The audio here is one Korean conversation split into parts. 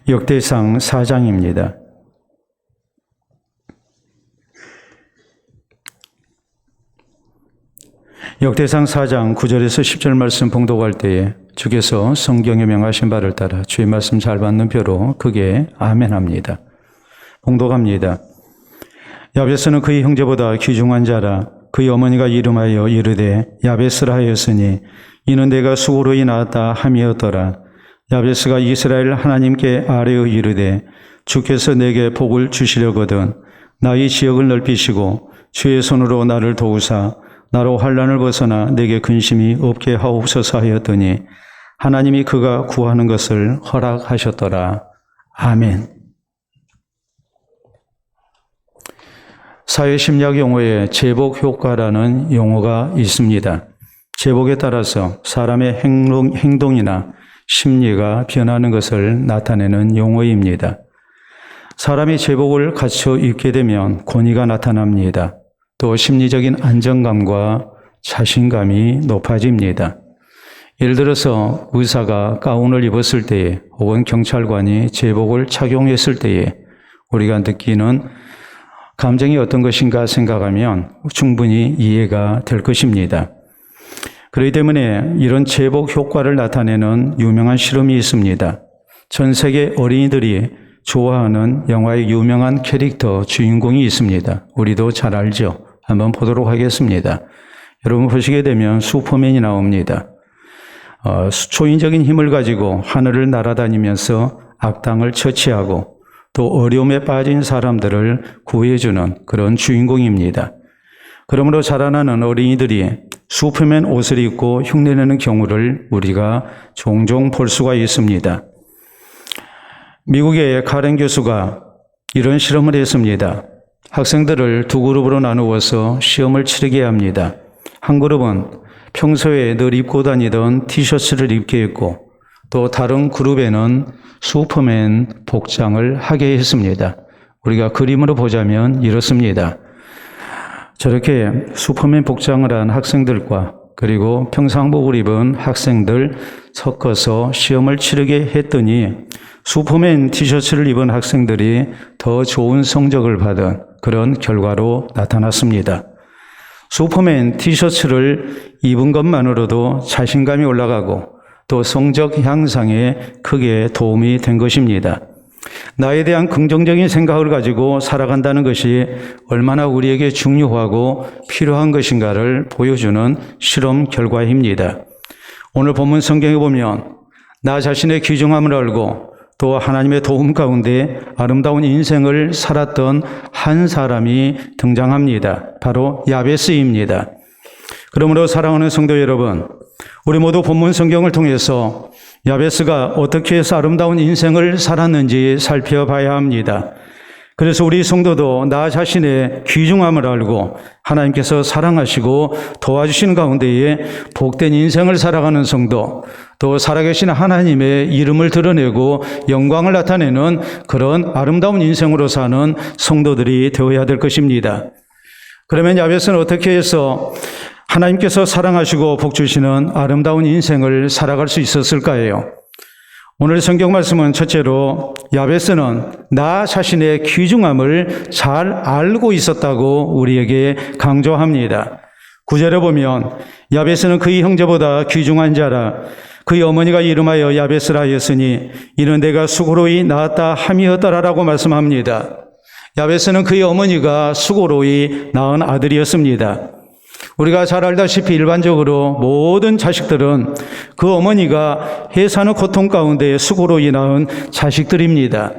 역대상 4장입니다. 역대상 4장 9절에서 10절 말씀 봉독할 때에 주께서 성경에 명하신 바를 따라 주의 말씀 잘 받는 벼로 크게 아멘합니다. 봉독합니다. 야베스는 그의 형제보다 귀중한 자라. 그의 어머니가 이름하여 이르되 야베스라 하였으니 이는 내가 수고로이 낳았다 함이었더라. 야베스가 이스라엘 하나님께 아뢰어 이르되 주께서 내게 복을 주시려거든 나의 지역을 넓히시고 주의 손으로 나를 도우사 나로 환난을 벗어나 내게 근심이 없게 하옵소서 하였더니 하나님이 그가 구하는 것을 허락하셨더라. 아멘. 사회심리학 용어에 제복 효과라는 용어가 있습니다. 제복에 따라서 사람의 행동이나 심리가 변하는 것을 나타내는 용어입니다. 사람이 제복을 갖춰 입게 되면 권위가 나타납니다. 또 심리적인 안정감과 자신감이 높아집니다. 예를 들어서 의사가 가운을 입었을 때에 혹은 경찰관이 제복을 착용했을 때에 우리가 느끼는 감정이 어떤 것인가 생각하면 충분히 이해가 될 것입니다. 그렇기 때문에 이런 제복 효과를 나타내는 유명한 실험이 있습니다. 전 세계 어린이들이 좋아하는 영화의 유명한 캐릭터 주인공이 있습니다. 우리도 잘 알죠? 한번 보도록 하겠습니다. 여러분 보시게 되면 슈퍼맨이 나옵니다. 초인적인 힘을 가지고 하늘을 날아다니면서 악당을 처치하고 또 어려움에 빠진 사람들을 구해주는 그런 주인공입니다. 그러므로 자라나는 어린이들이 슈퍼맨 옷을 입고 흉내내는 경우를 우리가 종종 볼 수가 있습니다. 미국의 카렌 교수가 이런 실험을 했습니다. 학생들을 두 그룹으로 나누어서 시험을 치르게 합니다. 한 그룹은 평소에 늘 입고 다니던 티셔츠를 입게 했고 또 다른 그룹에는 슈퍼맨 복장을 하게 했습니다. 우리가 그림으로 보자면 이렇습니다. 저렇게 슈퍼맨 복장을 한 학생들과 그리고 평상복을 입은 학생들 섞어서 시험을 치르게 했더니 슈퍼맨 티셔츠를 입은 학생들이 더 좋은 성적을 받은 그런 결과로 나타났습니다. 슈퍼맨 티셔츠를 입은 것만으로도 자신감이 올라가고 또 성적 향상에 크게 도움이 된 것입니다. 나에 대한 긍정적인 생각을 가지고 살아간다는 것이 얼마나 우리에게 중요하고 필요한 것인가를 보여주는 실험 결과입니다. 오늘 본문 성경에 보면 나 자신의 귀중함을 알고 또 하나님의 도움 가운데 아름다운 인생을 살았던 한 사람이 등장합니다. 바로 야베스입니다. 그러므로 사랑하는 성도 여러분, 우리 모두 본문 성경을 통해서 야베스가 어떻게 해서 아름다운 인생을 살았는지 살펴봐야 합니다. 그래서 우리 성도도 나 자신의 귀중함을 알고 하나님께서 사랑하시고 도와주시는 가운데에 복된 인생을 살아가는 성도, 또 살아계신 하나님의 이름을 드러내고 영광을 나타내는 그런 아름다운 인생으로 사는 성도들이 되어야 될 것입니다. 그러면 야베스는 어떻게 해서 하나님께서 사랑하시고 복 주시는 아름다운 인생을 살아갈 수 있었을까요? 오늘 성경 말씀은 첫째로 야베스는 나 자신의 귀중함을 잘 알고 있었다고 우리에게 강조합니다. 9절에 보면 야베스는 그의 형제보다 귀중한 자라. 그의 어머니가 이름하여 야베스라 하였으니 이는 내가 수고로이 낳았다 함이었더라라고 말씀합니다. 야베스는 그의 어머니가 수고로이 낳은 아들이었습니다. 우리가 잘 알다시피 일반적으로 모든 자식들은 그 어머니가 해사는 고통 가운데 수고로이 낳은 자식들입니다.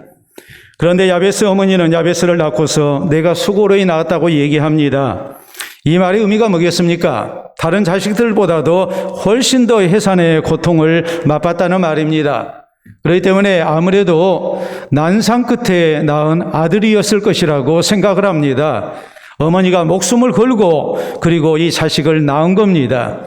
그런데 야베스 어머니는 야베스를 낳고서 내가 수고로이 낳았다고 얘기합니다. 이 말의 의미가 뭐겠습니까? 다른 자식들보다도 훨씬 더 해산의 고통을 맛봤다는 말입니다. 그렇기 때문에 아무래도 난상 끝에 낳은 아들이었을 것이라고 생각을 합니다. 어머니가 목숨을 걸고 그리고 이 자식을 낳은 겁니다.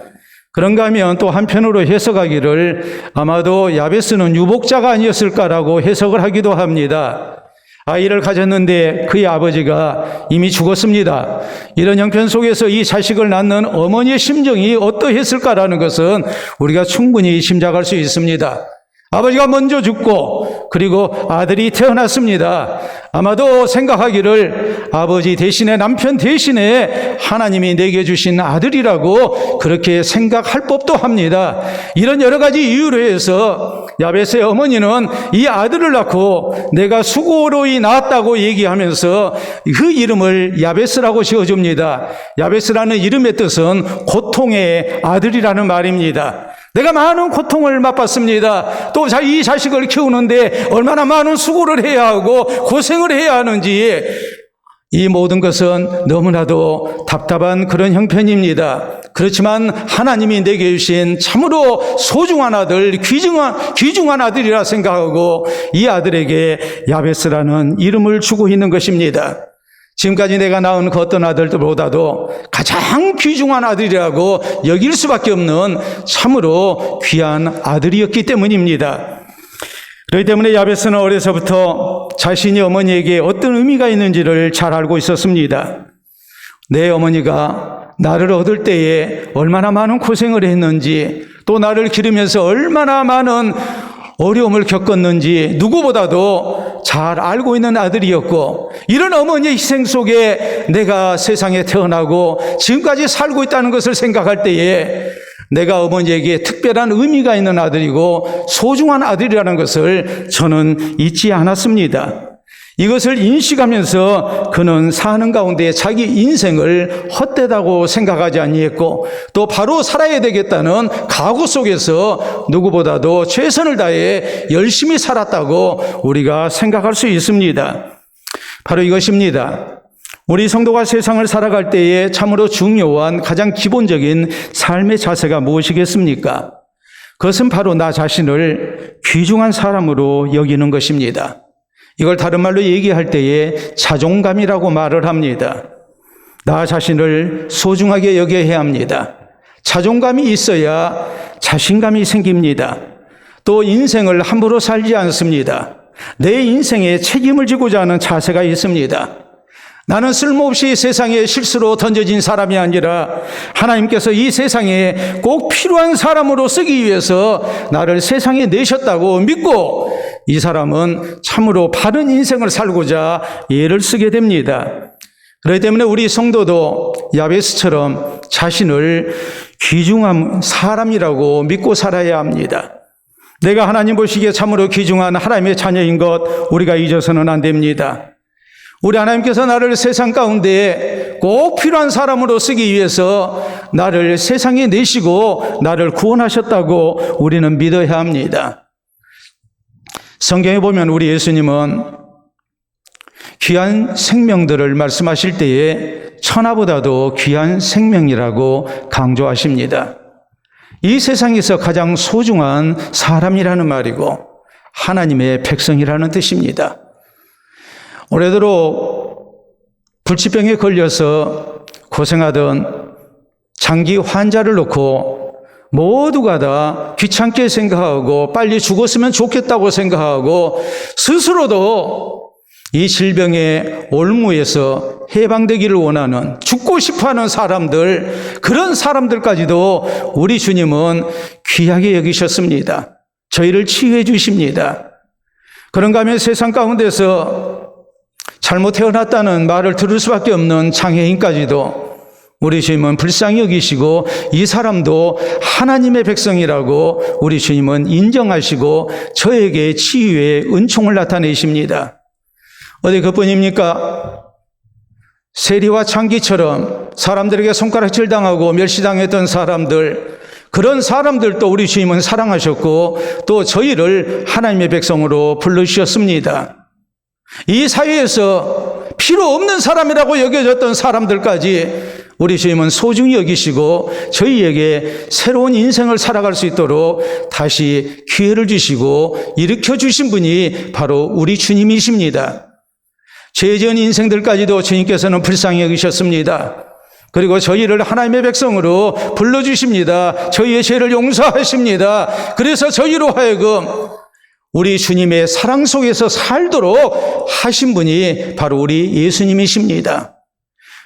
그런가 하면 또 한편으로 해석하기를 아마도 야베스는 유복자가 아니었을까라고 해석을 하기도 합니다. 아이를 가졌는데 그의 아버지가 이미 죽었습니다. 이런 형편 속에서 이 자식을 낳는 어머니의 심정이 어떠했을까라는 것은 우리가 충분히 짐작할 수 있습니다. 아버지가 먼저 죽고 그리고 아들이 태어났습니다. 아마도 생각하기를 아버지 대신에, 남편 대신에 하나님이 내게 주신 아들이라고 그렇게 생각할 법도 합니다. 이런 여러 가지 이유로 해서 야베스의 어머니는 이 아들을 낳고 내가 수고로이 낳았다고 얘기하면서 그 이름을 야베스라고 지어줍니다. 야베스라는 이름의 뜻은 고통의 아들이라는 말입니다. 내가 많은 고통을 맛봤습니다. 또 이 자식을 키우는데 얼마나 많은 수고를 해야 하고 고생을 해야 하는지, 이 모든 것은 너무나도 답답한 그런 형편입니다. 그렇지만 하나님이 내게 주신 참으로 소중한 아들, 귀중한 아들이라 생각하고 이 아들에게 야베스라는 이름을 주고 있는 것입니다. 지금까지 내가 낳은 그 어떤 아들들보다도 가장 귀중한 아들이라고 여길 수밖에 없는 참으로 귀한 아들이었기 때문입니다. 그렇기 때문에 야베스는 어려서부터 자신이 어머니에게 어떤 의미가 있는지를 잘 알고 있었습니다. 내 어머니가 나를 얻을 때에 얼마나 많은 고생을 했는지, 또 나를 기르면서 얼마나 많은 어려움을 겪었는지 누구보다도 잘 알고 있는 아들이었고, 이런 어머니의 희생 속에 내가 세상에 태어나고 지금까지 살고 있다는 것을 생각할 때에 내가 어머니에게 특별한 의미가 있는 아들이고 소중한 아들이라는 것을 저는 잊지 않았습니다. 이것을 인식하면서 그는 사는 가운데 자기 인생을 헛되다고 생각하지 아니했고, 또 바로 살아야 되겠다는 각오 속에서 누구보다도 최선을 다해 열심히 살았다고 우리가 생각할 수 있습니다. 바로 이것입니다. 우리 성도가 세상을 살아갈 때에 참으로 중요한 가장 기본적인 삶의 자세가 무엇이겠습니까? 그것은 바로 나 자신을 귀중한 사람으로 여기는 것입니다. 이걸 다른 말로 얘기할 때에 자존감이라고 말을 합니다. 나 자신을 소중하게 여겨야 합니다. 자존감이 있어야 자신감이 생깁니다. 또 인생을 함부로 살지 않습니다. 내 인생에 책임을 지고자 하는 자세가 있습니다. 나는 쓸모없이 세상에 실수로 던져진 사람이 아니라 하나님께서 이 세상에 꼭 필요한 사람으로 쓰기 위해서 나를 세상에 내셨다고 믿고 이 사람은 참으로 바른 인생을 살고자 애를 쓰게 됩니다. 그렇기 때문에 우리 성도도 야베스처럼 자신을 귀중한 사람이라고 믿고 살아야 합니다. 내가 하나님 보시기에 참으로 귀중한 하나님의 자녀인 것 우리가 잊어서는 안 됩니다. 우리 하나님께서 나를 세상 가운데 꼭 필요한 사람으로 쓰기 위해서 나를 세상에 내시고 나를 구원하셨다고 우리는 믿어야 합니다. 성경에 보면 우리 예수님은 귀한 생명들을 말씀하실 때에 천하보다도 귀한 생명이라고 강조하십니다. 이 세상에서 가장 소중한 사람이라는 말이고 하나님의 백성이라는 뜻입니다. 올해도록 불치병에 걸려서 고생하던 장기 환자를 놓고 모두가 다 귀찮게 생각하고 빨리 죽었으면 좋겠다고 생각하고 스스로도 이 질병의 올무에서 해방되기를 원하는, 죽고 싶어하는 사람들, 그런 사람들까지도 우리 주님은 귀하게 여기셨습니다. 저희를 치유해 주십니다. 그런가 하면 세상 가운데서 잘못 태어났다는 말을 들을 수밖에 없는 장애인까지도 우리 주님은 불쌍히 여기시고 이 사람도 하나님의 백성이라고 우리 주님은 인정하시고 저에게 치유의 은총을 나타내십니다. 어디 그뿐입니까? 세리와 창기처럼 사람들에게 손가락질 당하고 멸시당했던 사람들, 그런 사람들도 우리 주님은 사랑하셨고 또 저희를 하나님의 백성으로 불러주셨습니다. 이 사회에서 필요 없는 사람이라고 여겨졌던 사람들까지 우리 주님은 소중히 여기시고 저희에게 새로운 인생을 살아갈 수 있도록 다시 기회를 주시고 일으켜 주신 분이 바로 우리 주님이십니다. 죄 지은 인생들까지도 주님께서는 불쌍히 여기셨습니다. 그리고 저희를 하나님의 백성으로 불러주십니다. 저희의 죄를 용서하십니다. 그래서 저희로 하여금 우리 주님의 사랑 속에서 살도록 하신 분이 바로 우리 예수님이십니다.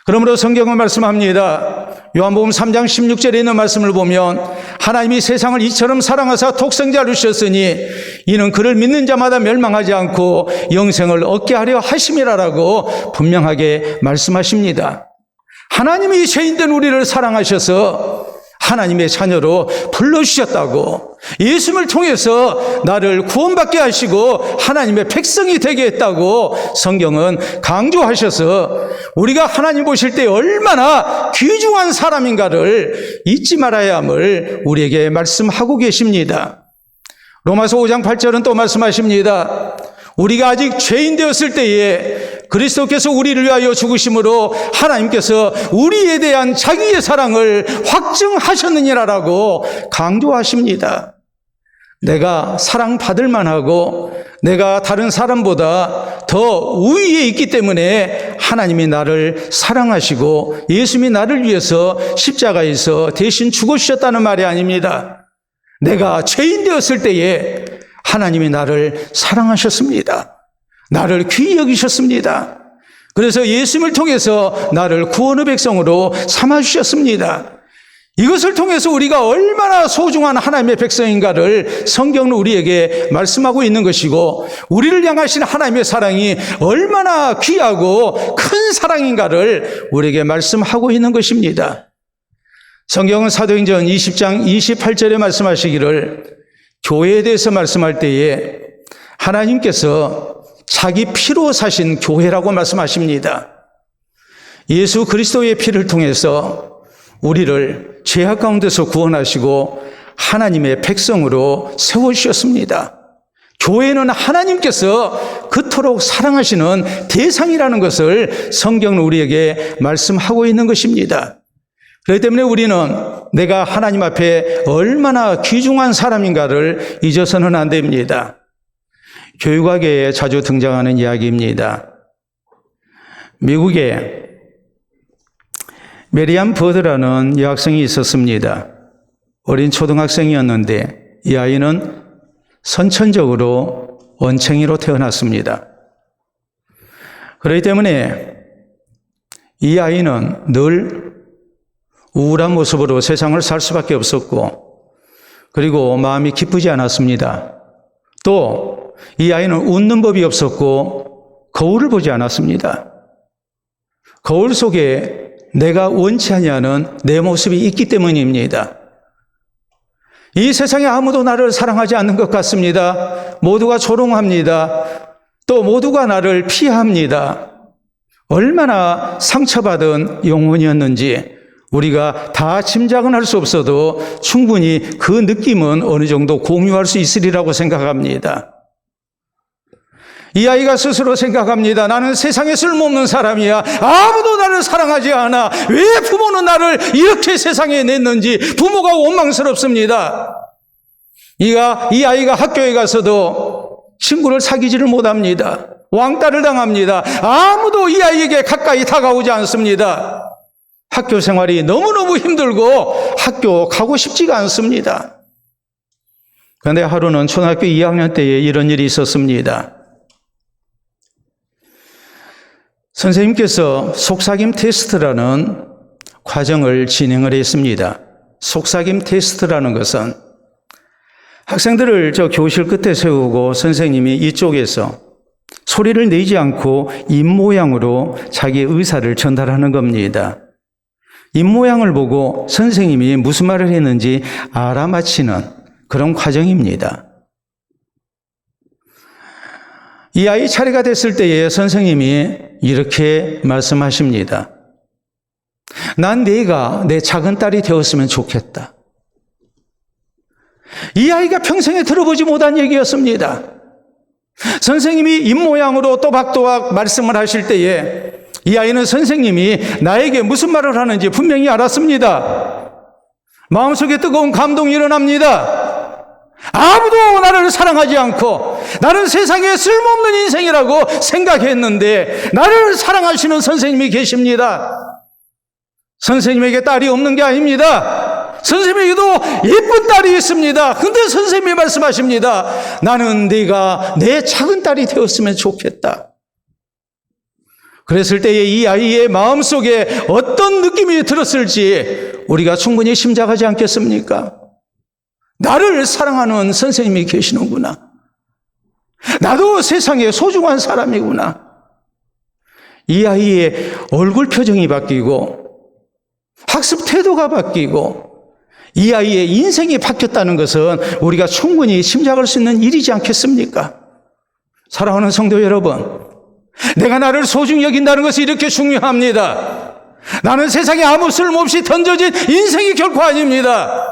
그러므로 성경은 말씀합니다. 요한복음 3장 16절에 있는 말씀을 보면 하나님이 세상을 이처럼 사랑하사 독생자를 주셨으니 이는 그를 믿는 자마다 멸망하지 않고 영생을 얻게 하려 하심이라라고 분명하게 말씀하십니다. 하나님이 죄인된 우리를 사랑하셔서 하나님의 자녀로 불러주셨다고, 예수님을 통해서 나를 구원받게 하시고 하나님의 백성이 되게 했다고 성경은 강조하셔서 우리가 하나님 보실 때 얼마나 귀중한 사람인가를 잊지 말아야 함을 우리에게 말씀하고 계십니다. 로마서 5장 8절은 또 말씀하십니다. 우리가 아직 죄인 되었을 때에 그리스도께서 우리를 위하여 죽으심으로 하나님께서 우리에 대한 자기의 사랑을 확증하셨느니라라고 강조하십니다. 내가 사랑받을 만하고 내가 다른 사람보다 더 우위에 있기 때문에 하나님이 나를 사랑하시고 예수님이 나를 위해서 십자가에서 대신 죽어주셨다는 말이 아닙니다. 내가 죄인 되었을 때에 하나님이 나를 사랑하셨습니다. 나를 귀히 여기셨습니다. 그래서 예수님을 통해서 나를 구원의 백성으로 삼아주셨습니다. 이것을 통해서 우리가 얼마나 소중한 하나님의 백성인가를 성경은 우리에게 말씀하고 있는 것이고, 우리를 향하신 하나님의 사랑이 얼마나 귀하고 큰 사랑인가를 우리에게 말씀하고 있는 것입니다. 성경은 사도행전 20장 28절에 말씀하시기를, 교회에 대해서 말씀할 때에 하나님께서 자기 피로 사신 교회라고 말씀하십니다. 예수 그리스도의 피를 통해서 우리를 죄악 가운데서 구원하시고 하나님의 백성으로 세워주셨습니다. 교회는 하나님께서 그토록 사랑하시는 대상이라는 것을 성경은 우리에게 말씀하고 있는 것입니다. 그렇기 때문에 우리는 내가 하나님 앞에 얼마나 귀중한 사람인가를 잊어서는 안 됩니다. 교육학계에 자주 등장하는 이야기입니다. 미국에 메리안 버드라는 여학생이 있었습니다. 어린 초등학생이었는데 이 아이는 선천적으로 언챙이로 태어났습니다. 그렇기 때문에 이 아이는 늘 우울한 모습으로 세상을 살 수밖에 없었고, 그리고 마음이 기쁘지 않았습니다. 또 이 아이는 웃는 법이 없었고 거울을 보지 않았습니다. 거울 속에 내가 원치 아니하는 내 모습이 있기 때문입니다. 이 세상에 아무도 나를 사랑하지 않는 것 같습니다. 모두가 조롱합니다. 또 모두가 나를 피합니다. 얼마나 상처받은 영혼이었는지 우리가 다 짐작은 할 수 없어도 충분히 그 느낌은 어느 정도 공유할 수 있으리라고 생각합니다. 이 아이가 스스로 생각합니다. 나는 세상에 쓸모없는 사람이야. 아무도 나를 사랑하지 않아. 왜 부모는 나를 이렇게 세상에 냈는지 부모가 원망스럽습니다. 이 아이가 학교에 가서도 친구를 사귀지를 못합니다. 왕따를 당합니다. 아무도 이 아이에게 가까이 다가오지 않습니다. 학교 생활이 너무너무 힘들고 학교 가고 싶지가 않습니다. 그런데 하루는 초등학교 2학년 때에 이런 일이 있었습니다. 선생님께서 속삭임 테스트라는 과정을 진행을 했습니다. 속삭임 테스트라는 것은 학생들을 저 교실 끝에 세우고 선생님이 이쪽에서 소리를 내지 않고 입모양으로 자기의 의사를 전달하는 겁니다. 입모양을 보고 선생님이 무슨 말을 했는지 알아맞히는 그런 과정입니다. 이 아이 차례가 됐을 때에 선생님이 이렇게 말씀하십니다. 난 네가 내 작은 딸이 되었으면 좋겠다. 이 아이가 평생에 들어보지 못한 얘기였습니다. 선생님이 입모양으로 또박또박 말씀을 하실 때에 이 아이는 선생님이 나에게 무슨 말을 하는지 분명히 알았습니다. 마음속에 뜨거운 감동이 일어납니다. 아무도 나를 사랑하지 않고 나는 세상에 쓸모없는 인생이라고 생각했는데 나를 사랑하시는 선생님이 계십니다. 선생님에게 딸이 없는 게 아닙니다. 선생님에게도 예쁜 딸이 있습니다. 근데 선생님이 말씀하십니다. 나는 네가 내 작은 딸이 되었으면 좋겠다. 그랬을 때에 이 아이의 마음속에 어떤 느낌이 들었을지 우리가 충분히 짐작하지 않겠습니까? 나를 사랑하는 선생님이 계시는구나. 나도 세상에 소중한 사람이구나. 이 아이의 얼굴 표정이 바뀌고 학습 태도가 바뀌고 이 아이의 인생이 바뀌었다는 것은 우리가 충분히 짐작할 수 있는 일이지 않겠습니까? 사랑하는 성도 여러분, 내가 나를 소중히 여긴다는 것이 이렇게 중요합니다. 나는 세상에 아무 쓸모없이 던져진 인생이 결코 아닙니다.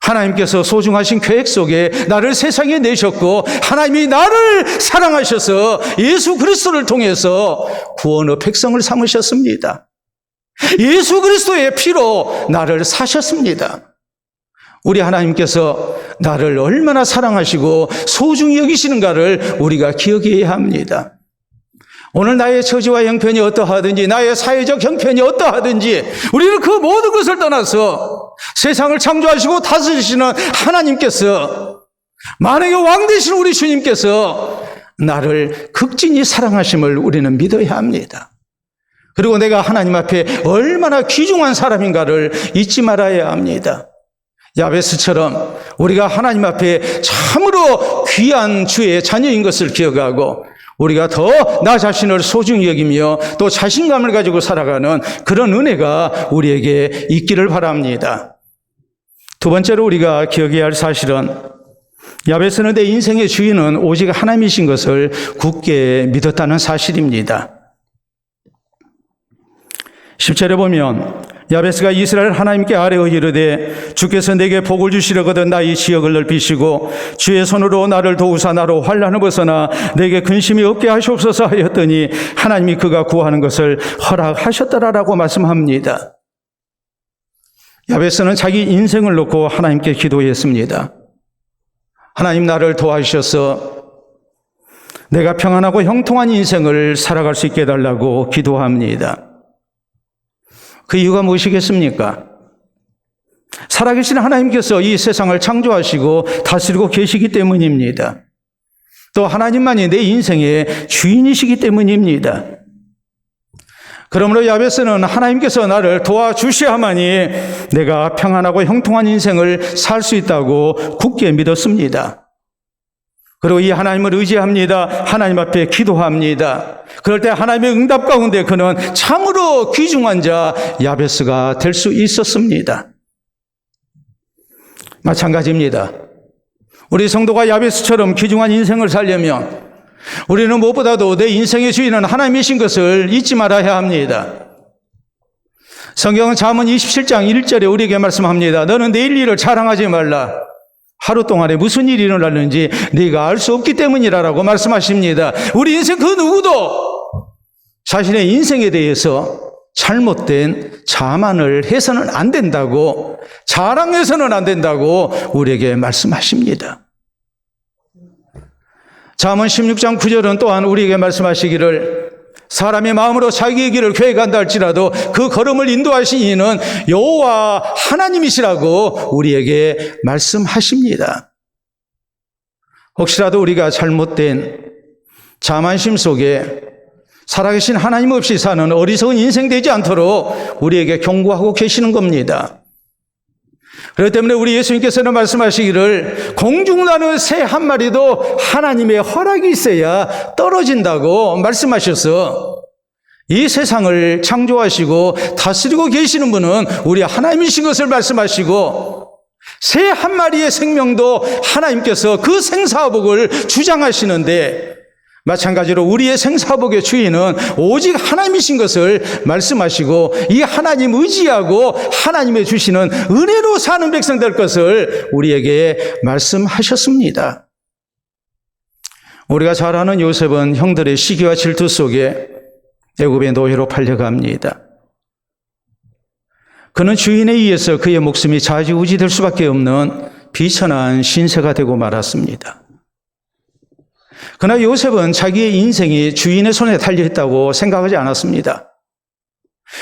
하나님께서 소중하신 계획 속에 나를 세상에 내셨고 하나님이 나를 사랑하셔서 예수 그리스도를 통해서 구원의 백성을 삼으셨습니다. 예수 그리스도의 피로 나를 사셨습니다. 우리 하나님께서 나를 얼마나 사랑하시고 소중히 여기시는가를 우리가 기억해야 합니다. 오늘 나의 처지와 형편이 어떠하든지 나의 사회적 형편이 어떠하든지 우리는 그 모든 것을 떠나서 세상을 창조하시고 다스리시는 하나님께서, 만왕의 왕 되신 우리 주님께서 나를 극진히 사랑하심을 우리는 믿어야 합니다. 그리고 내가 하나님 앞에 얼마나 귀중한 사람인가를 잊지 말아야 합니다. 야베스처럼 우리가 하나님 앞에 참으로 귀한 주의 자녀인 것을 기억하고 우리가 더 나 자신을 소중히 여기며 또 자신감을 가지고 살아가는 그런 은혜가 우리에게 있기를 바랍니다. 두 번째로 우리가 기억해야 할 사실은 야베스는 내 인생의 주인은 오직 하나님이신 것을 굳게 믿었다는 사실입니다. 10절에 보면 야베스가 이스라엘 하나님께 아뢰어 이르되 주께서 내게 복을 주시려거든 나의 지역을 넓히시고 주의 손으로 나를 도우사 나로 환난을 벗어나 내게 근심이 없게 하시옵소서 하였더니 하나님이 그가 구하는 것을 허락하셨더라라고 말씀합니다. 야베스는 자기 인생을 놓고 하나님께 기도했습니다. 하나님, 나를 도와주셔서 내가 평안하고 형통한 인생을 살아갈 수 있게 해달라고 기도합니다. 그 이유가 무엇이겠습니까? 살아계신 하나님께서 이 세상을 창조하시고 다스리고 계시기 때문입니다. 또 하나님만이 내 인생의 주인이시기 때문입니다. 그러므로 야베스는 하나님께서 나를 도와주셔야만이 내가 평안하고 형통한 인생을 살 수 있다고 굳게 믿었습니다. 그리고 이 하나님을 의지합니다. 하나님 앞에 기도합니다. 그럴 때 하나님의 응답 가운데 그는 참으로 귀중한 자 야베스가 될 수 있었습니다. 마찬가지입니다. 우리 성도가 야베스처럼 귀중한 인생을 살려면 우리는 무엇보다도 내 인생의 주인은 하나님이신 것을 잊지 말아야 합니다. 성경은 잠언 27장 1절에 우리에게 말씀합니다. 너는 내일 일을 자랑하지 말라. 하루 동안에 무슨 일이 일어났는지 네가 알 수 없기 때문이라고 말씀하십니다. 우리 인생 그 누구도 자신의 인생에 대해서 잘못된 자만을 해서는 안 된다고, 자랑해서는 안 된다고 우리에게 말씀하십니다. 잠언 16장 9절은 또한 우리에게 말씀하시기를 사람의 마음으로 자기의 길을 계획한다 할지라도 그 걸음을 인도하신 이는 여호와 하나님이시라고 우리에게 말씀하십니다. 혹시라도 우리가 잘못된 자만심 속에 살아계신 하나님 없이 사는 어리석은 인생 되지 않도록 우리에게 경고하고 계시는 겁니다. 그렇기 때문에 우리 예수님께서는 말씀하시기를 공중나는 새 한 마리도 하나님의 허락이 있어야 떨어진다고 말씀하셔서 이 세상을 창조하시고 다스리고 계시는 분은 우리 하나님이신 것을 말씀하시고 새 한 마리의 생명도 하나님께서 그 생사복을 주장하시는데 마찬가지로 우리의 생사복의 주인은 오직 하나님이신 것을 말씀하시고 이 하나님 의지하고 하나님의 주시는 은혜로 사는 백성 될 것을 우리에게 말씀하셨습니다. 우리가 잘 아는 요셉은 형들의 시기와 질투 속에 애굽의 노예로 팔려갑니다. 그는 주인에 의해서 그의 목숨이 좌지우지될 수밖에 없는 비천한 신세가 되고 말았습니다. 그러나 요셉은 자기의 인생이 주인의 손에 달려있다고 생각하지 않았습니다.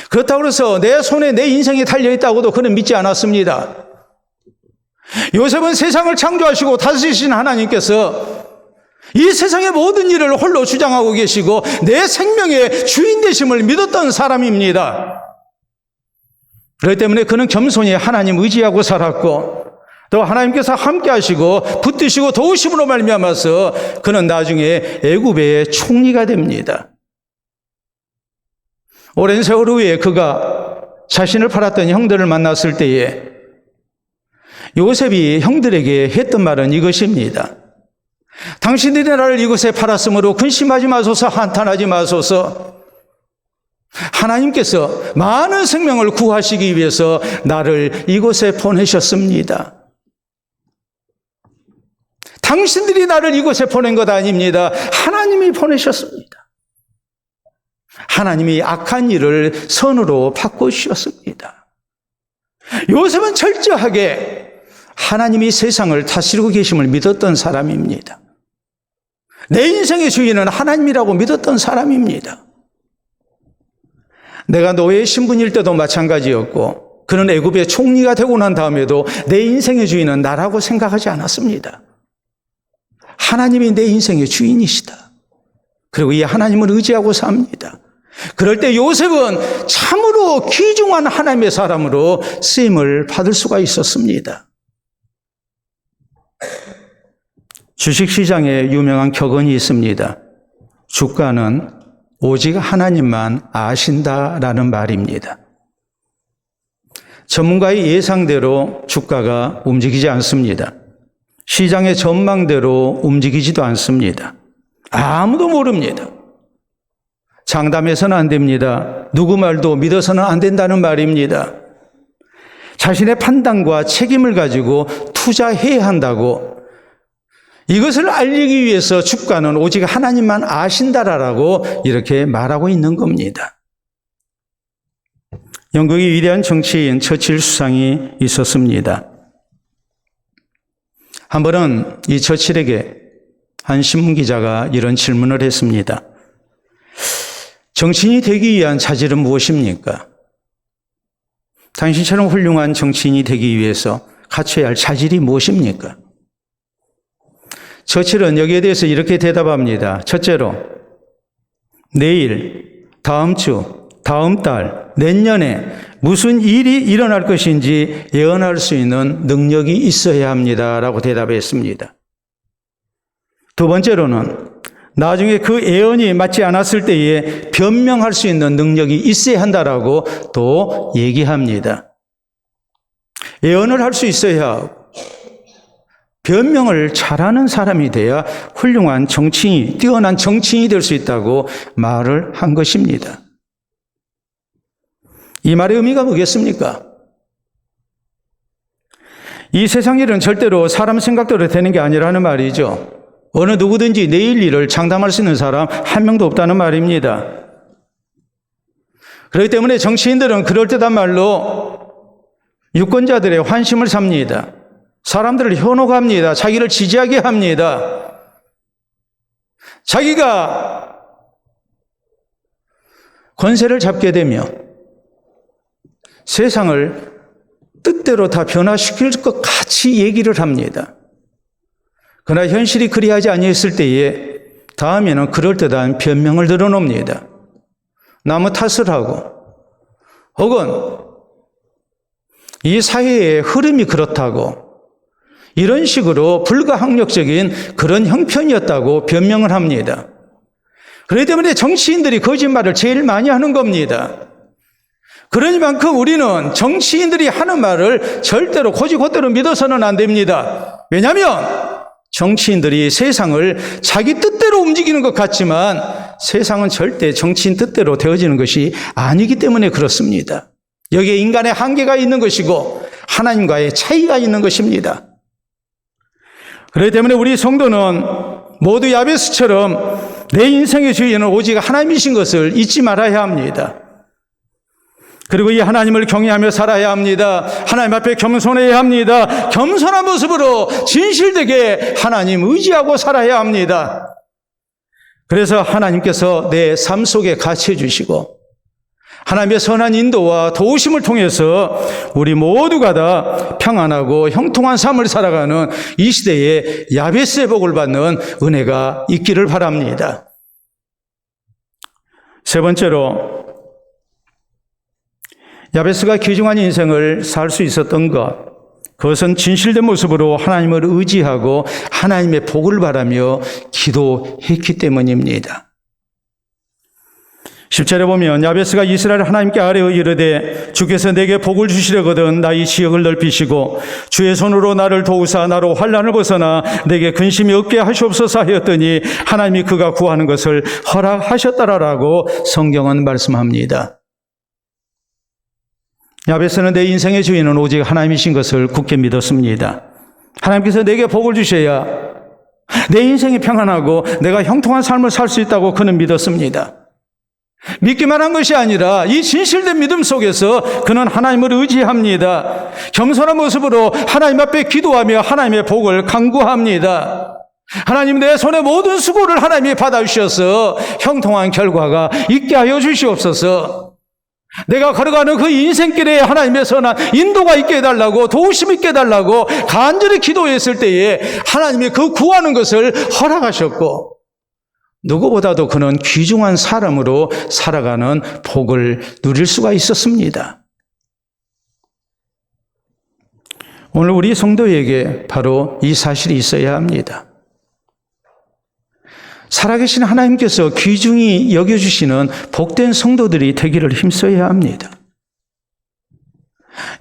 그렇다고 해서 내 손에 내 인생이 달려있다고도 그는 믿지 않았습니다. 요셉은 세상을 창조하시고 다스리신 하나님께서 이 세상의 모든 일을 홀로 주장하고 계시고 내 생명의 주인 되심을 믿었던 사람입니다. 그렇기 때문에 그는 겸손히 하나님 의지하고 살았고 또 하나님께서 함께 하시고 붙드시고 도우심으로 말미암아서 그는 나중에 애굽의 총리가 됩니다. 오랜 세월 후에 그가 자신을 팔았던 형들을 만났을 때에 요셉이 형들에게 했던 말은 이것입니다. 당신들이 나를 이곳에 팔았으므로 근심하지 마소서, 한탄하지 마소서. 하나님께서 많은 생명을 구하시기 위해서 나를 이곳에 보내셨습니다. 당신들이 나를 이곳에 보낸 것 아닙니다. 하나님이 보내셨습니다. 하나님이 악한 일을 선으로 바꾸셨습니다. 요셉은 철저하게 하나님이 세상을 다스리고 계심을 믿었던 사람입니다. 내 인생의 주인은 하나님이라고 믿었던 사람입니다. 내가 노예 신분일 때도 마찬가지였고 그는 애굽의 총리가 되고 난 다음에도 내 인생의 주인은 나라고 생각하지 않았습니다. 하나님이 내 인생의 주인이시다. 그리고 이 하나님을 의지하고 삽니다. 그럴 때 요셉은 참으로 귀중한 하나님의 사람으로 쓰임을 받을 수가 있었습니다. 주식시장에 유명한 격언이 있습니다. 주가는 오직 하나님만 아신다라는 말입니다. 전문가의 예상대로 주가가 움직이지 않습니다. 시장의 전망대로 움직이지도 않습니다. 아무도 모릅니다. 장담해서는 안 됩니다. 누구 말도 믿어서는 안 된다는 말입니다. 자신의 판단과 책임을 가지고 투자해야 한다고 이것을 알리기 위해서 주가는 오직 하나님만 아신다라고 이렇게 말하고 있는 겁니다. 영국의 위대한 정치인 처칠 수상이 있었습니다. 한 번은 이 처칠에게 한 신문기자가 이런 질문을 했습니다. 정치인이 되기 위한 자질은 무엇입니까? 당신처럼 훌륭한 정치인이 되기 위해서 갖춰야 할 자질이 무엇입니까? 처칠은 여기에 대해서 이렇게 대답합니다. 첫째로, 내일, 다음 주, 다음 달, 내년에 무슨 일이 일어날 것인지 예언할 수 있는 능력이 있어야 합니다. 라고 대답했습니다. 두 번째로는 나중에 그 예언이 맞지 않았을 때에 변명할 수 있는 능력이 있어야 한다라고 또 얘기합니다. 예언을 할 수 있어야 하고 변명을 잘하는 사람이 돼야 훌륭한 정치인이, 뛰어난 정치인이 될 수 있다고 말을 한 것입니다. 이 말의 의미가 뭐겠습니까? 이 세상 일은 절대로 사람 생각대로 되는 게 아니라는 말이죠. 어느 누구든지 내일 일을 장담할 수 있는 사람 한 명도 없다는 말입니다. 그렇기 때문에 정치인들은 그럴듯한 말로 유권자들의 환심을 삽니다. 사람들을 현혹합니다. 자기를 지지하게 합니다. 자기가 권세를 잡게 되면 세상을 뜻대로 다 변화시킬 것 같이 얘기를 합니다. 그러나 현실이 그리하지 아니했을 때에 다음에는 그럴듯한 변명을 늘어놓습니다. 남의 탓을 하고 혹은 이 사회의 흐름이 그렇다고 이런 식으로 불가항력적인 그런 형편이었다고 변명을 합니다. 그렇기 때문에 정치인들이 거짓말을 제일 많이 하는 겁니다. 그러니만큼 우리는 정치인들이 하는 말을 절대로 곧이곧대로 믿어서는 안 됩니다. 왜냐하면 정치인들이 세상을 자기 뜻대로 움직이는 것 같지만 세상은 절대 정치인 뜻대로 되어지는 것이 아니기 때문에 그렇습니다. 여기에 인간의 한계가 있는 것이고 하나님과의 차이가 있는 것입니다. 그렇기 때문에 우리 성도는 모두 야베스처럼 내 인생의 주인은 오직 하나님이신 것을 잊지 말아야 합니다. 그리고 이 하나님을 경외하며 살아야 합니다. 하나님 앞에 겸손해야 합니다. 겸손한 모습으로 진실되게 하나님 의지하고 살아야 합니다. 그래서 하나님께서 내 삶 속에 같이 해주시고 하나님의 선한 인도와 도우심을 통해서 우리 모두가 다 평안하고 형통한 삶을 살아가는 이 시대에 야베스의 복을 받는 은혜가 있기를 바랍니다. 세 번째로, 야베스가 귀중한 인생을 살 수 있었던 것, 그것은 진실된 모습으로 하나님을 의지하고 하나님의 복을 바라며 기도했기 때문입니다. 10절에 보면 야베스가 이스라엘 하나님께 아뢰어 이르되 주께서 내게 복을 주시려거든 나의 지역을 넓히시고 주의 손으로 나를 도우사 나로 환난을 벗어나 내게 근심이 없게 하시옵소서 하였더니 하나님이 그가 구하는 것을 허락하셨다라고 성경은 말씀합니다. 야베스는 내 인생의 주인은 오직 하나님이신 것을 굳게 믿었습니다. 하나님께서 내게 복을 주셔야 내 인생이 평안하고 내가 형통한 삶을 살 수 있다고 그는 믿었습니다. 믿기만 한 것이 아니라 이 진실된 믿음 속에서 그는 하나님을 의지합니다. 겸손한 모습으로 하나님 앞에 기도하며 하나님의 복을 간구합니다. 하나님, 내 손의 모든 수고를 하나님이 받아주셔서 형통한 결과가 있게 하여 주시옵소서. 내가 걸어가는 그 인생길에 하나님의 선한 인도가 있게 해달라고, 도우심 있게 해달라고 간절히 기도했을 때에 하나님이 그 구하는 것을 허락하셨고, 누구보다도 그는 귀중한 사람으로 살아가는 복을 누릴 수가 있었습니다. 오늘 우리 성도에게 바로 이 사실이 있어야 합니다. 살아계신 하나님께서 귀중히 여겨주시는 복된 성도들이 되기를 힘써야 합니다.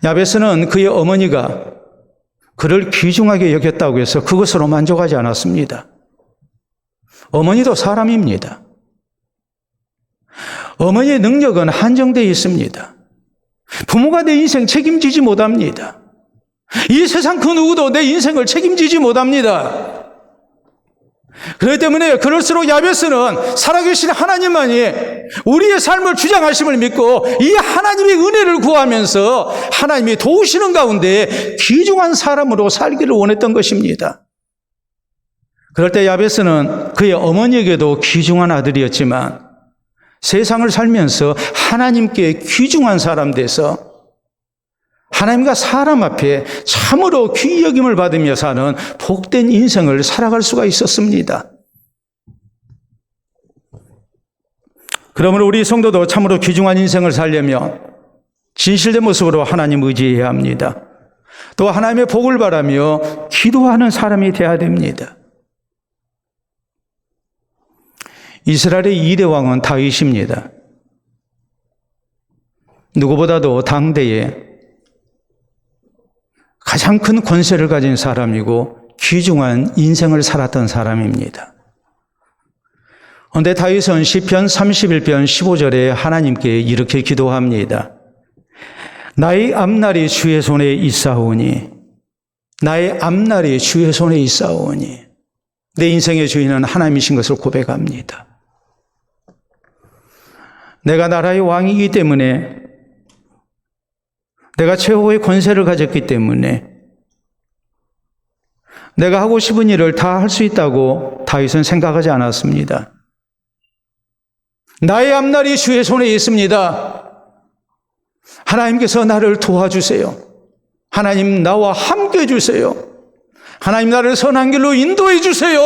야베스는 그의 어머니가 그를 귀중하게 여겼다고 해서 그것으로 만족하지 않았습니다. 어머니도 사람입니다. 어머니의 능력은 한정되어 있습니다. 부모가 내 인생 책임지지 못합니다. 이 세상 그 누구도 내 인생을 책임지지 못합니다. 그렇기 때문에 그럴수록 야베스는 살아계신 하나님만이 우리의 삶을 주장하심을 믿고 이 하나님의 은혜를 구하면서 하나님이 도우시는 가운데 귀중한 사람으로 살기를 원했던 것입니다. 그럴 때 야베스는 그의 어머니에게도 귀중한 아들이었지만 세상을 살면서 하나님께 귀중한 사람 돼서 하나님과 사람 앞에 참으로 귀히 여김을 받으며 사는 복된 인생을 살아갈 수가 있었습니다. 그러므로 우리 성도도 참으로 귀중한 인생을 살려면 진실된 모습으로 하나님 의지해야 합니다. 또 하나님의 복을 바라며 기도하는 사람이 되어야 됩니다. 이스라엘의 2대 왕은 다윗입니다. 누구보다도 당대에 가장 큰 권세를 가진 사람이고 귀중한 인생을 살았던 사람입니다. 그런데 다윗은 시편 31편 15절에 하나님께 이렇게 기도합니다. 나의 앞날이 주의 손에 있사오니, 나의 앞날이 주의 손에 있사오니, 내 인생의 주인은 하나님이신 것을 고백합니다. 내가 나라의 왕이기 때문에, 내가 최고의 권세를 가졌기 때문에 내가 하고 싶은 일을 다 할 수 있다고 다윗은 생각하지 않았습니다. 나의 앞날이 주의 손에 있습니다. 하나님께서 나를 도와주세요. 하나님 나와 함께 해주세요. 하나님 나를 선한 길로 인도해 주세요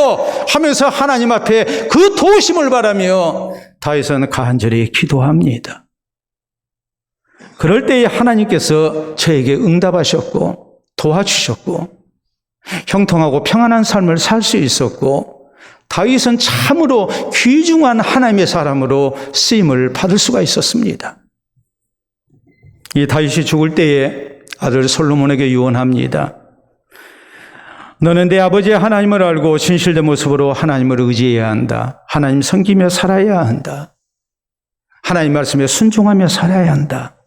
하면서 하나님 앞에 그 도우심을 바라며 다윗은 간절히 기도합니다. 그럴 때에 하나님께서 저에게 응답하셨고 도와주셨고 형통하고 평안한 삶을 살 수 있었고 다윗은 참으로 귀중한 하나님의 사람으로 쓰임을 받을 수가 있었습니다. 이 다윗이 죽을 때에 아들 솔로몬에게 유언합니다. 너는 내 아버지의 하나님을 알고 진실된 모습으로 하나님을 의지해야 한다. 하나님 섬기며 살아야 한다. 하나님 말씀에 순종하며 살아야 한다.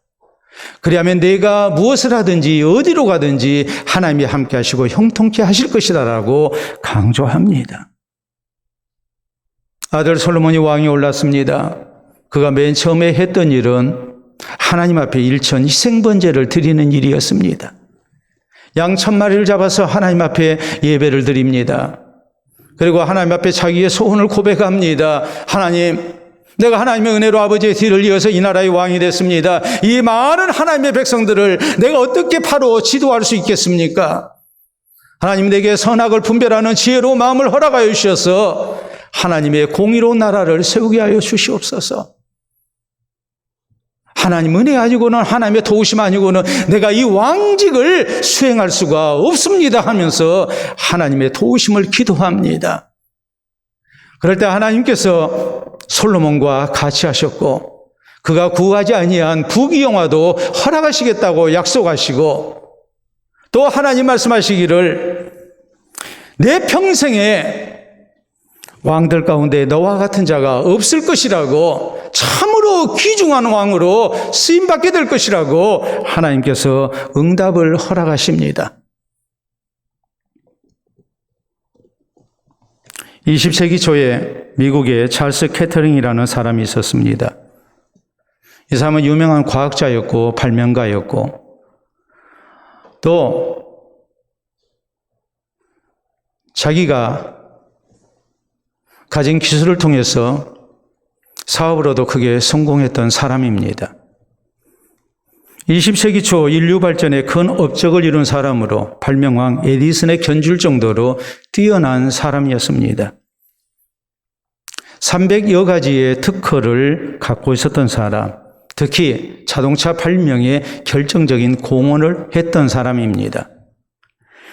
그리하면 내가 무엇을 하든지 어디로 가든지 하나님이 함께 하시고 형통케 하실 것이다라고 강조합니다. 아들 솔로몬이 왕이 올랐습니다. 그가 맨 처음에 했던 일은 하나님 앞에 일천 희생번제를 드리는 일이었습니다. 양 1000마리를 잡아서 하나님 앞에 예배를 드립니다. 그리고 하나님 앞에 자기의 소원을 고백합니다. 하나님, 내가 하나님의 은혜로 아버지의 뒤를 이어서 이 나라의 왕이 됐습니다. 이 많은 하나님의 백성들을 내가 어떻게 바로 지도할 수 있겠습니까? 하나님 내게 선악을 분별하는 지혜로운 마음을 허락하여 주셔서 하나님의 공의로운 나라를 세우게 하여 주시옵소서. 하나님 은혜 아니고는, 하나님의 도우심 아니고는 내가 이 왕직을 수행할 수가 없습니다 하면서 하나님의 도우심을 기도합니다. 그럴 때 하나님께서 솔로몬과 같이 하셨고 그가 구하지 아니한 부귀영화도 허락하시겠다고 약속하시고, 또 하나님 말씀하시기를 내 평생에 왕들 가운데 너와 같은 자가 없을 것이라고, 참으로 귀중한 왕으로 쓰임받게 될 것이라고 하나님께서 응답을 허락하십니다. 20세기 초에 미국에 찰스 캐터링이라는 사람이 있었습니다. 이 사람은 유명한 과학자였고 발명가였고 또 자기가 가진 기술을 통해서 사업으로도 크게 성공했던 사람입니다. 20세기 초 인류 발전에 큰 업적을 이룬 사람으로 발명왕 에디슨에 견줄 정도로 뛰어난 사람이었습니다. 300여 가지의 특허를 갖고 있었던 사람, 특히 자동차 발명에 결정적인 공헌을 했던 사람입니다.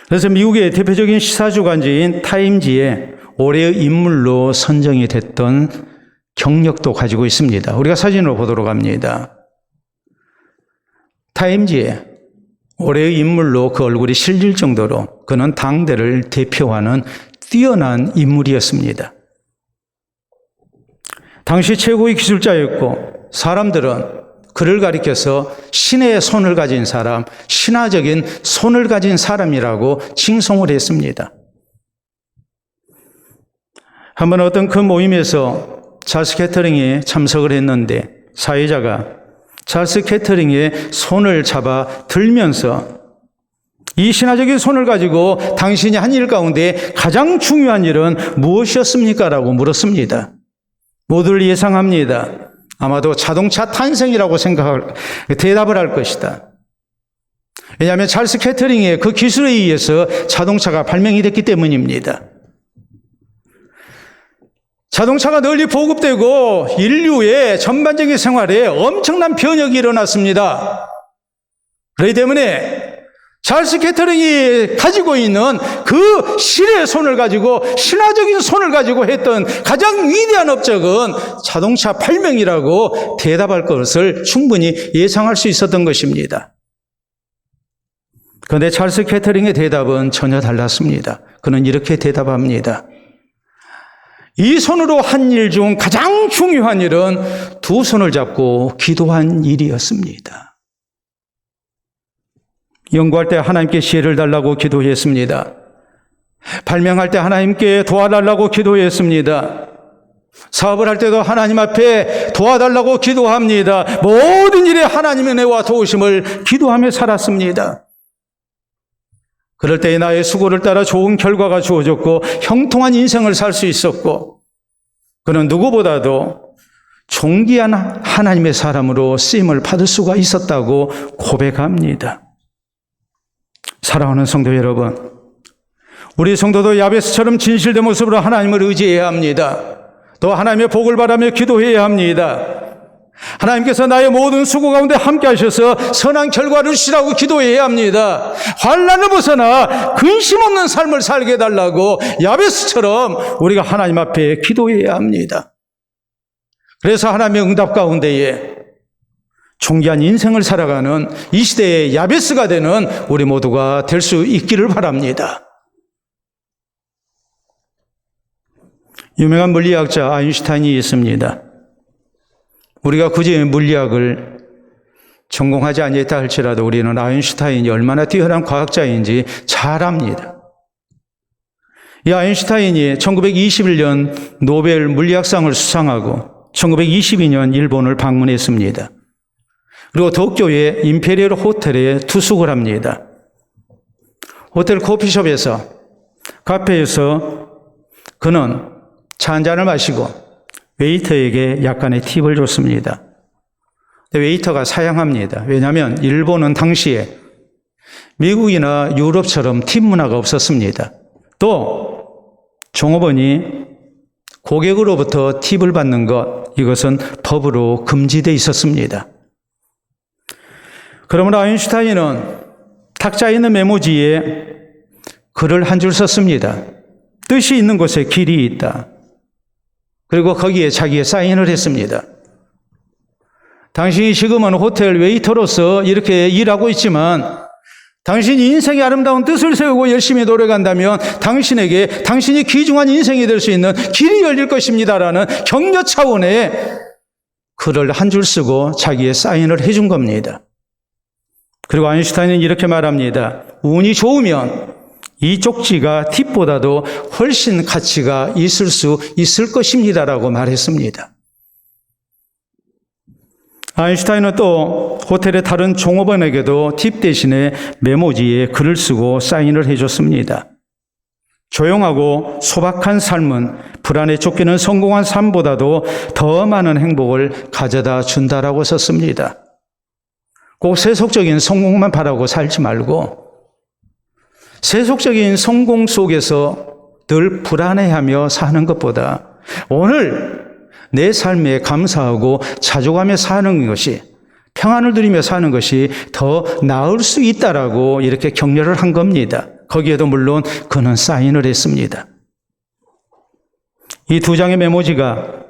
그래서 미국의 대표적인 시사주간지인 타임지에 올해의 인물로 선정이 됐던 경력도 가지고 있습니다. 우리가 사진으로 보도록 합니다. 타임지에 올해의 인물로 그 얼굴이 실릴 정도로 그는 당대를 대표하는 뛰어난 인물이었습니다. 당시 최고의 기술자였고 사람들은 그를 가리켜서 신의 손을 가진 사람, 신화적인 손을 가진 사람이라고 칭송을 했습니다. 한번 어떤 큰 모임에서 찰스 캐터링이 참석을 했는데 사회자가 찰스 캐터링의 손을 잡아 들면서 이 신화적인 손을 가지고 당신이 한 일 가운데 가장 중요한 일은 무엇이었습니까? 라고 물었습니다. 모두를 예상합니다. 아마도 자동차 탄생이라고 대답을 할 것이다. 왜냐하면 찰스 캐터링의 그 기술에 의해서 자동차가 발명이 됐기 때문입니다. 자동차가 널리 보급되고 인류의 전반적인 생활에 엄청난 변혁이 일어났습니다. 그렇기 때문에 찰스 캐터링이 가지고 있는 그 신의 손을 가지고, 신화적인 손을 가지고 했던 가장 위대한 업적은 자동차 발명이라고 대답할 것을 충분히 예상할 수 있었던 것입니다. 그런데 찰스 캐터링의 대답은 전혀 달랐습니다. 그는 이렇게 대답합니다. 이 손으로 한 일 중 가장 중요한 일은 두 손을 잡고 기도한 일이었습니다. 연구할 때 하나님께 지혜를 달라고 기도했습니다. 발명할 때 하나님께 도와달라고 기도했습니다. 사업을 할 때도 하나님 앞에 도와달라고 기도합니다. 모든 일에 하나님의 은혜와 도우심을 기도하며 살았습니다. 그럴 때 나의 수고를 따라 좋은 결과가 주어졌고 형통한 인생을 살 수 있었고, 그는 누구보다도 존귀한 하나님의 사람으로 쓰임을 받을 수가 있었다고 고백합니다. 사랑하는 성도 여러분, 우리 성도도 야베스처럼 진실된 모습으로 하나님을 의지해야 합니다. 또 하나님의 복을 바라며 기도해야 합니다. 하나님께서 나의 모든 수고 가운데 함께 하셔서 선한 결과를 주시라고 기도해야 합니다. 환난을 벗어나 근심 없는 삶을 살게 해달라고 야베스처럼 우리가 하나님 앞에 기도해야 합니다. 그래서 하나님의 응답 가운데에 존귀한 인생을 살아가는 이 시대의 야베스가 되는 우리 모두가 될 수 있기를 바랍니다. 유명한 물리학자 아인슈타인이 있습니다. 우리가 굳이 물리학을 전공하지 아니했다 할지라도 우리는 아인슈타인이 얼마나 뛰어난 과학자인지 잘 압니다. 이 아인슈타인이 1921년 노벨 물리학상을 수상하고 1922년 일본을 방문했습니다. 그리고 도쿄의 임페리얼 호텔에 투숙을 합니다. 호텔 커피숍에서, 카페에서 그는 차 한 잔을 마시고 웨이터에게 약간의 팁을 줬습니다. 웨이터가 사양합니다. 왜냐하면 일본은 당시에 미국이나 유럽처럼 팁 문화가 없었습니다. 또 종업원이 고객으로부터 팁을 받는 것, 이것은 법으로 금지되어 있었습니다. 그러므로 아인슈타인은 탁자 있는 메모지에 글을 한 줄 썼습니다. 뜻이 있는 곳에 길이 있다. 그리고 거기에 자기의 사인을 했습니다. 당신이 지금은 호텔 웨이터로서 이렇게 일하고 있지만 당신이 인생의 아름다운 뜻을 세우고 열심히 노력한다면 당신에게 당신이 귀중한 인생이 될 수 있는 길이 열릴 것입니다라는 격려 차원의 글을 한 줄 쓰고 자기의 사인을 해준 겁니다. 그리고 아인슈타인은 이렇게 말합니다. 운이 좋으면 이 쪽지가 팁보다도 훨씬 가치가 있을 수 있을 것입니다라고 말했습니다. 아인슈타인은 또 호텔의 다른 종업원에게도 팁 대신에 메모지에 글을 쓰고 사인을 해줬습니다. 조용하고 소박한 삶은 불안에 쫓기는 성공한 삶보다도 더 많은 행복을 가져다 준다라고 썼습니다. 꼭 세속적인 성공만 바라고 살지 말고 세속적인 성공 속에서 늘 불안해하며 사는 것보다 오늘 내 삶에 감사하고 자족하며 사는 것이, 평안을 누리며 사는 것이 더 나을 수 있다라고 이렇게 격려를 한 겁니다. 거기에도 물론 그는 사인을 했습니다. 이 두 장의 메모지가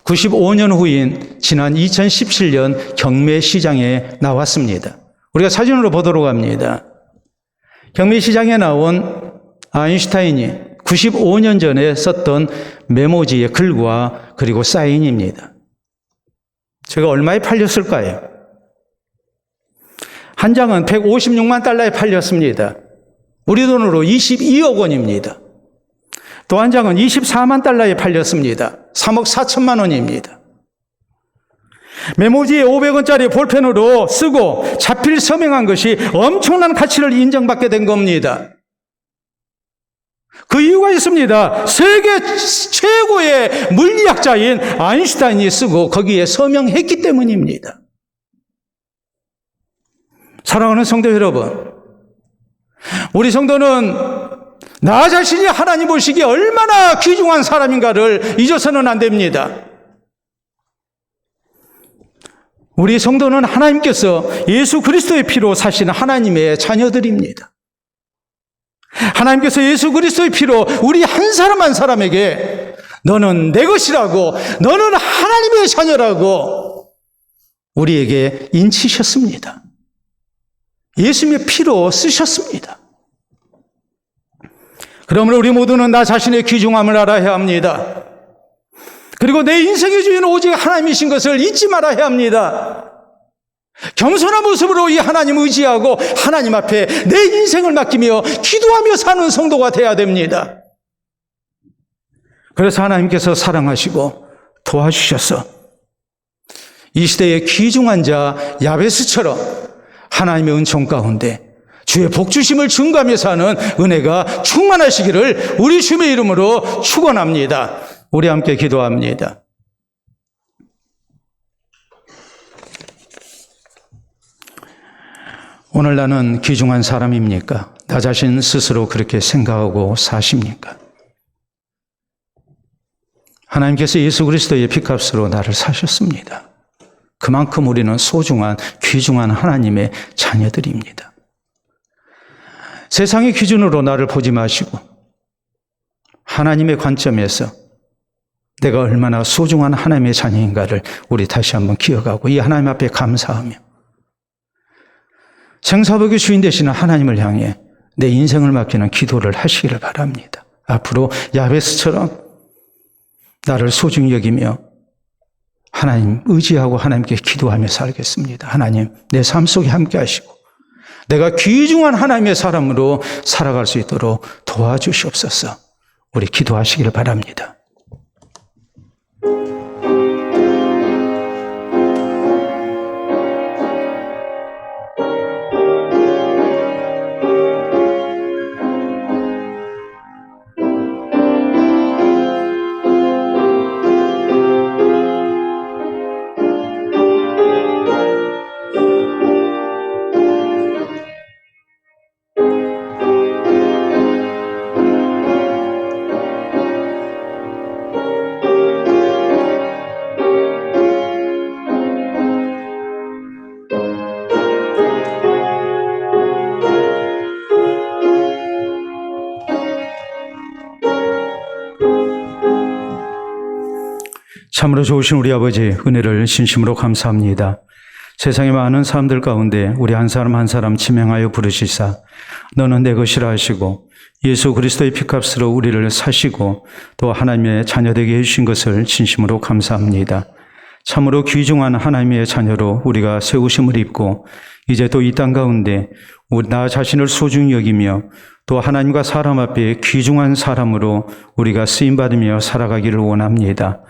95년 후인 지난 2017년 경매시장에 나왔습니다. 우리가 사진으로 보도록 합니다. 경매시장에 나온 아인슈타인이 95년 전에 썼던 메모지의 글과 그리고 사인입니다. 제가 얼마에 팔렸을까요? 한 장은 156만 달러에 팔렸습니다. 우리 돈으로 22억 원입니다. 또 한 장은 24만 달러에 팔렸습니다. 3억 4천만 원입니다. 메모지에 500원짜리 볼펜으로 쓰고 자필 서명한 것이 엄청난 가치를 인정받게 된 겁니다. 그 이유가 있습니다. 세계 최고의 물리학자인 아인슈타인이 쓰고 거기에 서명했기 때문입니다. 사랑하는 성도 여러분, 우리 성도는 나 자신이 하나님 보시기에 얼마나 귀중한 사람인가를 잊어서는 안 됩니다. 우리 성도는 하나님께서 예수 그리스도의 피로 사신 하나님의 자녀들입니다. 하나님께서 예수 그리스도의 피로 우리 한 사람 한 사람에게 너는 내 것이라고, 너는 하나님의 자녀라고 우리에게 인치셨습니다. 예수님의 피로 쓰셨습니다. 그러므로 우리 모두는 나 자신의 귀중함을 알아야 합니다. 그리고 내 인생의 주인은 오직 하나님이신 것을 잊지 말아야 합니다. 겸손한 모습으로 이 하나님 의지하고 하나님 앞에 내 인생을 맡기며 기도하며 사는 성도가 되어야 됩니다. 그래서 하나님께서 사랑하시고 도와주셔서 이 시대의 귀중한 자 야베스처럼 하나님의 은총 가운데 주의 복주심을 증거하며 사는 은혜가 충만하시기를 우리 주님의 이름으로 축원합니다. 우리 함께 기도합니다. 오늘 나는 귀중한 사람입니까? 나 자신 스스로 그렇게 생각하고 사십니까? 하나님께서 예수 그리스도의 피값으로 나를 사셨습니다. 그만큼 우리는 소중한 귀중한 하나님의 자녀들입니다. 세상의 기준으로 나를 보지 마시고 하나님의 관점에서 내가 얼마나 소중한 하나님의 자녀인가를 우리 다시 한번 기억하고 이 하나님 앞에 감사하며 생사복의 주인 되시는 하나님을 향해 내 인생을 맡기는 기도를 하시기를 바랍니다. 앞으로 야베스처럼 나를 소중히 여기며 하나님 의지하고 하나님께 기도하며 살겠습니다. 하나님 내 삶 속에 함께 하시고 내가 귀중한 하나님의 사람으로 살아갈 수 있도록 도와주시옵소서. 우리 기도하시기를 바랍니다. 참으로 좋으신 우리 아버지 은혜를 진심으로 감사합니다. 세상의 많은 사람들 가운데 우리 한 사람 한 사람 지명하여 부르시사 너는 내 것이라 하시고 예수 그리스도의 피값으로 우리를 사시고 또 하나님의 자녀되게 해주신 것을 진심으로 감사합니다. 참으로 귀중한 하나님의 자녀로 우리가 세우심을 입고 이제 또 이 땅 가운데 나 자신을 소중히 여기며 또 하나님과 사람 앞에 귀중한 사람으로 우리가 쓰임받으며 살아가기를 원합니다.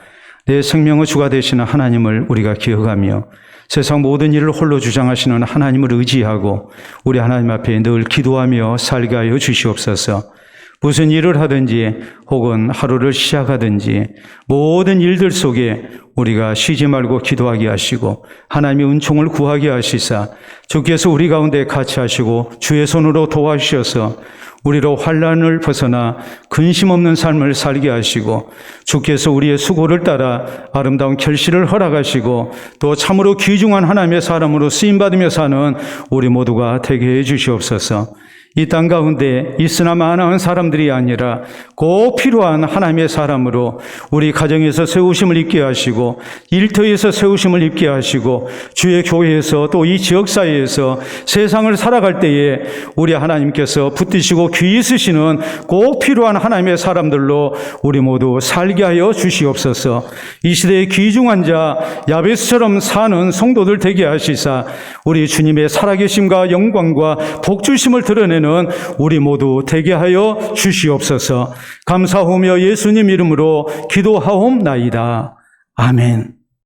내 생명의 주가 되시는 하나님을 우리가 기억하며 세상 모든 일을 홀로 주장하시는 하나님을 의지하고 우리 하나님 앞에 늘 기도하며 살게 하여 주시옵소서. 무슨 일을 하든지 혹은 하루를 시작하든지 모든 일들 속에 우리가 쉬지 말고 기도하게 하시고 하나님의 은총을 구하게 하시사 주께서 우리 가운데 같이 하시고 주의 손으로 도와주셔서 우리로 환난을 벗어나 근심 없는 삶을 살게 하시고 주께서 우리의 수고를 따라 아름다운 결실을 허락하시고 또 참으로 귀중한 하나님의 사람으로 쓰임받으며 사는 우리 모두가 되게 해 주시옵소서. 이 땅 가운데 있으나 마나한 사람들이 아니라 꼭 필요한 하나님의 사람으로 우리 가정에서 세우심을 입게 하시고 일터에서 세우심을 입게 하시고 주의 교회에서 또 이 지역사회에서 세상을 살아갈 때에 우리 하나님께서 붙드시고 귀히 쓰시는 꼭 필요한 하나님의 사람들로 우리 모두 살게 하여 주시옵소서. 이 시대의 귀중한 자 야베스처럼 사는 성도들 되게 하시사 우리 주님의 살아계심과 영광과 복주심을 드러내는 우리 모두 되게 하여 주시옵소서. 감사하며 예수님 이름으로 기도하옵나이다. 아멘.